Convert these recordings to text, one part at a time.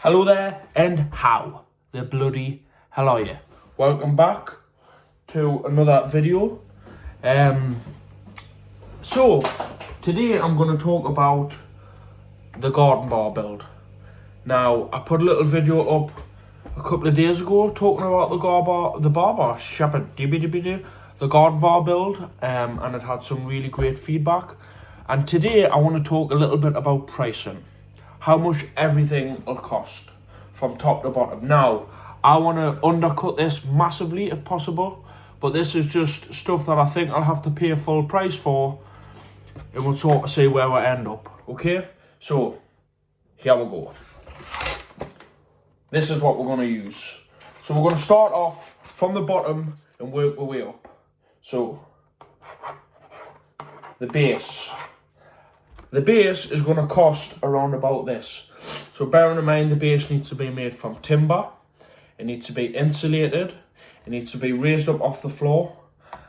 Hello there, and how the bloody hell are you? Welcome back to another video. So today I'm going to talk about the garden bar build. Now, I put a little video up a couple of days ago talking about the garden bar build, and it had some really great feedback. And today I want to talk a little bit about pricing. How much everything will cost from top to bottom. Now, I want to undercut this massively if possible, but this is just stuff that I think I'll have to pay full price for, and we'll sort of see where we end up, okay? So, here we go. This is what we're going to use. So we're going to start off from the bottom and work our way up. So, the base. The base is going to cost around about this. So bearing in mind the base needs to be made from timber, it needs to be insulated, it needs to be raised up off the floor,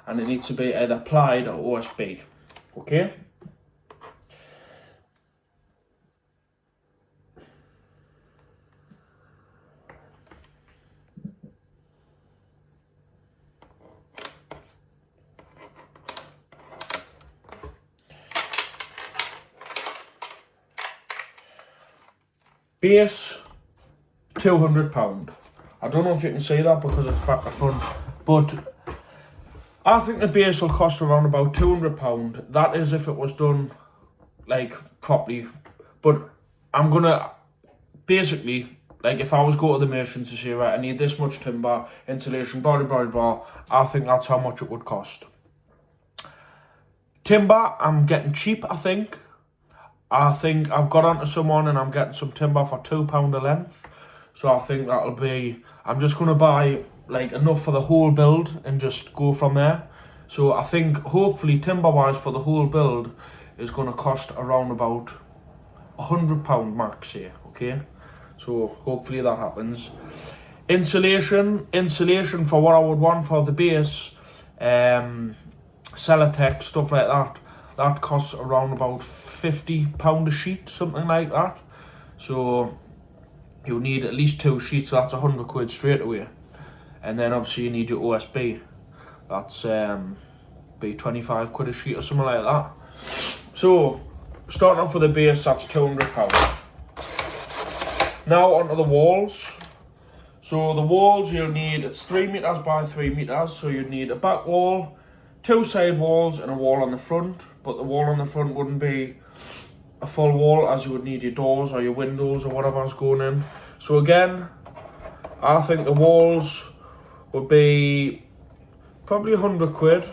and it needs to be either plied or OSB. Okay? Base, £200. I don't know if you can see that because it's back to front, but I think the base will cost around about £200. That is if it was done like properly. But I'm gonna basically, like, if I was going to the merchant to say, right, I need this much timber, insulation, blah blah blah, I think that's how much it would cost. Timber, I'm getting cheap, I think I've got onto someone and I'm getting some timber for £2 a length. So I think that'll be, I'm just going to buy like enough for the whole build and just go from there. So I think hopefully timber wise for the whole build is going to cost around about £100 max here, okay? So hopefully that happens. Insulation for what I would want for the base, Celotex, stuff like that. That costs around about £50 a sheet, something like that. So you need at least 2 sheets, so that's £100 straight away. And then obviously you need your OSB. That's be £25 a sheet or something like that. So starting off with the base, that's £200. Now onto the walls. So the walls you'll need, it's 3 meters by 3 meters. So you need a back wall, 2 side walls, and a wall on the front. But the wall on the front wouldn't be a full wall, as you would need your doors or your windows or whatever's going in. So again, I think the walls would be probably £100.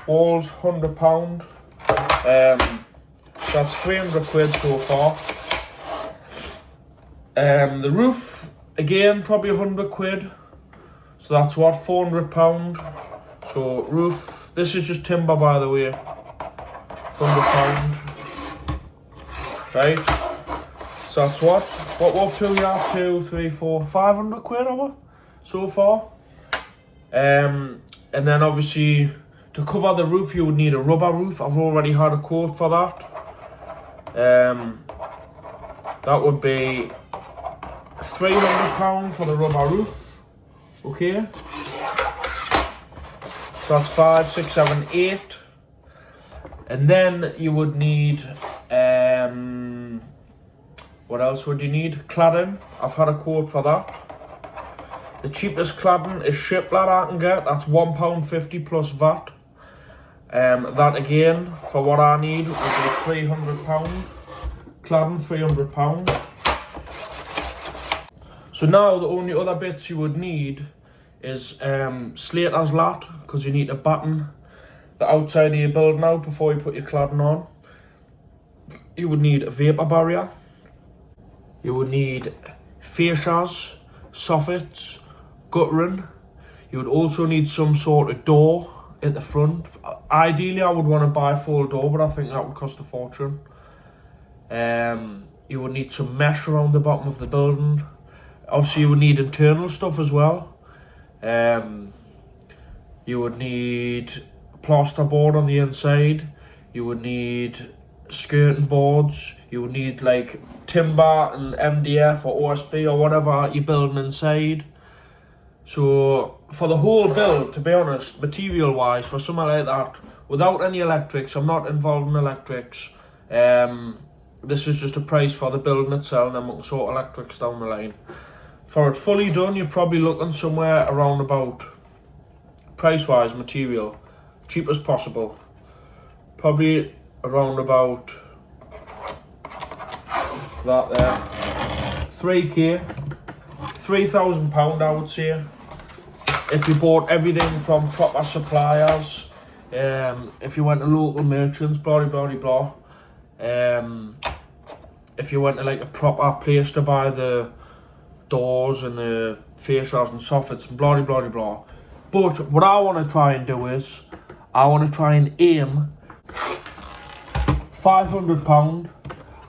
Walls, £100. That's £300 so far. The roof, again, probably £100. So that's what, £400. So roof, this is just timber by the way, £100. Right, so that's what we're up to here, 2, 3, 4, £500 over so far. And then obviously to cover the roof you would need a rubber roof. I've already had a quote for that. That would be £300 for the rubber roof. Okay. So that's 5, 6, 7, 8. And then you would need, what else would you need? Cladding. I've had a quote for that. The cheapest cladding is Shiplap I can get. That's £1.50 plus VAT. That again, for what I need, would be £300. Cladding, £300. So now the only other bits you would need is slater's lat, because you need to batten the outside of your building out before you put your cladding on. You would need a vapour barrier. You would need fascias, soffits, guttering. You would also need some sort of door at the front. Ideally I would want to buy a full door, but I think that would cost a fortune. You would need some mesh around the bottom of the building. Obviously you would need internal stuff as well. You would need plasterboard on the inside. You would need skirting boards. You would need like timber and MDF or OSB or whatever you're building inside. So for the whole build, to be honest, material wise, for something like that, without any electrics, I'm not involved in electrics. This is just a price for the building itself, and then we can sort electrics down the line. For it fully done, you're probably looking somewhere around about, price wise, material, cheap as possible, probably around about that there, 3k, £3,000 I would say, if you bought everything from proper suppliers, if you went to local merchants, blah blah blah blah. If you went to like a proper place to buy the doors and the fascias and soffits and blah blah blah. But what I want to try and do is, I want to try and aim £500.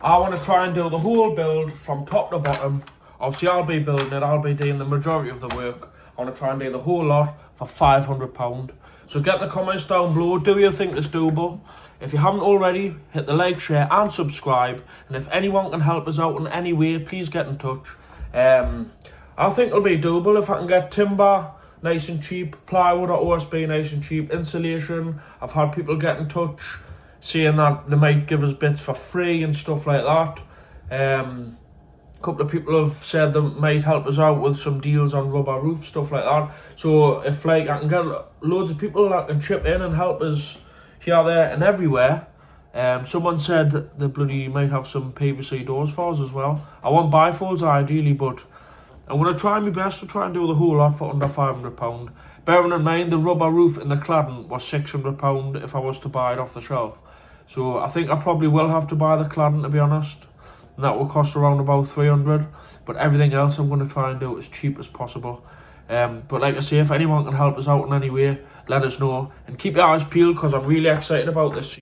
I want to try and do the whole build from top to bottom. Obviously I'll be building it, I'll be doing the majority of the work. I want to try and do the whole lot for £500. So get in the comments down below, do you think it's doable? If you haven't already, hit the like, share and subscribe. And if anyone can help us out in any way, please get in touch. I think it'll be doable if I can get timber nice and cheap, plywood or OSB nice and cheap, insulation. I've had people get in touch saying that they might give us bits for free and stuff like that. A couple of people have said they might help us out with some deals on rubber roof, stuff like that. So if like I can get loads of people that can chip in and help us here, there and everywhere. Someone said they bloody might have some PVC doors for us as well. I want bifolds ideally, but I'm going to try my best to try and do the whole lot for under £500. Bearing in mind the rubber roof and the cladding was £600 if I was to buy it off the shelf. So I think I probably will have to buy the cladding, to be honest. And that will cost around about £300. But everything else I'm going to try and do as cheap as possible. But like I say, if anyone can help us out in any way, let us know. And keep your eyes peeled because I'm really excited about this.